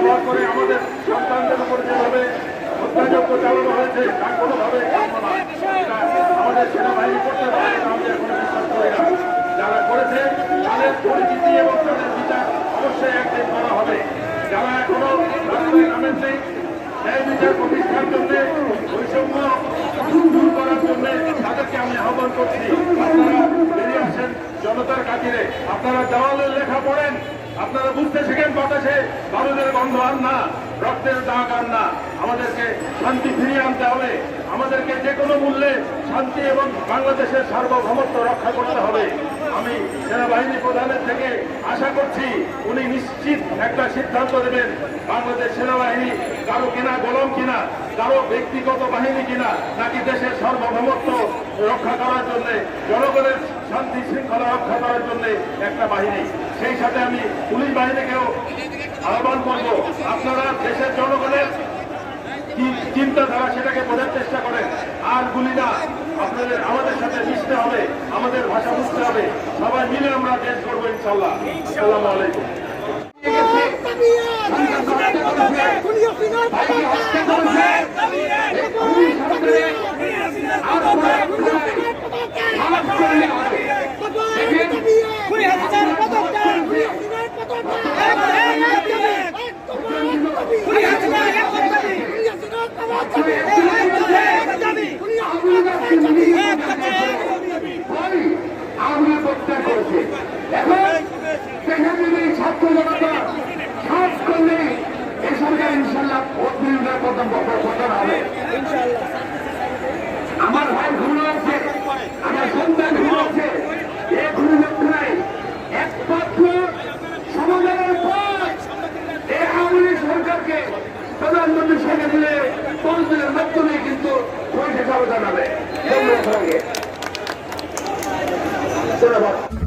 ব্যবহার করে আমাদের সন্তানদের উপর যেভাবে হত্যাযজ্ঞ চালানো হয়েছে তা কোনোভাবে আমাদের সেনাবাহিনী করতে পারে আমি এখন বিশ্বাস করি না। যারা করেছে তাদের পরিচিতি এবং তাদের বিচার অবশ্যই একদিন করা হবে। যারা এখনো রাস্তায় নামেন নেই ন্যায় বিচার প্রতিষ্ঠার জন্য বৈষম্য দূর করার জন্য তাদেরকে আমি আহ্বান করছি, আপনারা বেরিয়ে আসেন জনতার কাছে। আপনারা দেওয়ালের লেখা পড়েন, আপনারা বুঝতে শেখেন বাতাসে বারুদের গন্ধ আর না, রক্তের দাগ আর না। আমাদেরকে শান্তি ফিরিয়ে আনতে হবে, আমাদেরকে যে কোনো মূল্যে শান্তি এবং বাংলাদেশের সার্বভৌমত্ব রক্ষা করতে হবে। আমি সেনাবাহিনী প্রধানের থেকে আশা করছি উনি নিশ্চিত একটা সিদ্ধান্ত দেবেন, বাংলাদেশ সেনাবাহিনী কারো কিনা গোলাম কিনা, কারো ব্যক্তিগত বাহিনী কিনা, নাকি দেশের সার্বভৌমত্ব রক্ষা করার জন্য, জনগণের শান্তি শৃঙ্খলা রক্ষা করার জন্য একটা বাহিনী। সেই সাথে আমি পুলিশ বাহিনীকেও আহ্বান করব, আপনারা দেশের জনগণের কি চিন্তাধারা সেটাকে বোঝার চেষ্টা করেন। আর গুলি না, আপনাদের আমাদের সাথে মিশতে হবে, আমাদের ভাষা বুঝতে হবে, সবাই মিলে আমরা দেশ করবো ইনশাল্লাহ। আসসালামু আলাইকুম। ছাত্র জনতা সাজ করলে এ সরকার ইনশাল্লাহ ভোট বিনিয়োগের প্রথম হবে। আমার ভাই ঘুরে আছে, আমার সন্তান ঘুরে আছে, এ ঘুরে লক্ষ্য নাই। একমাত্র সমাধানের পর এই আওয়ামী লীগ সরকারকে প্রধানমন্ত্রী সঙ্গে দিলে 5 দিনের মাধ্যমে কিন্তু পরিষেবা জানাবে। ধন্যবাদ।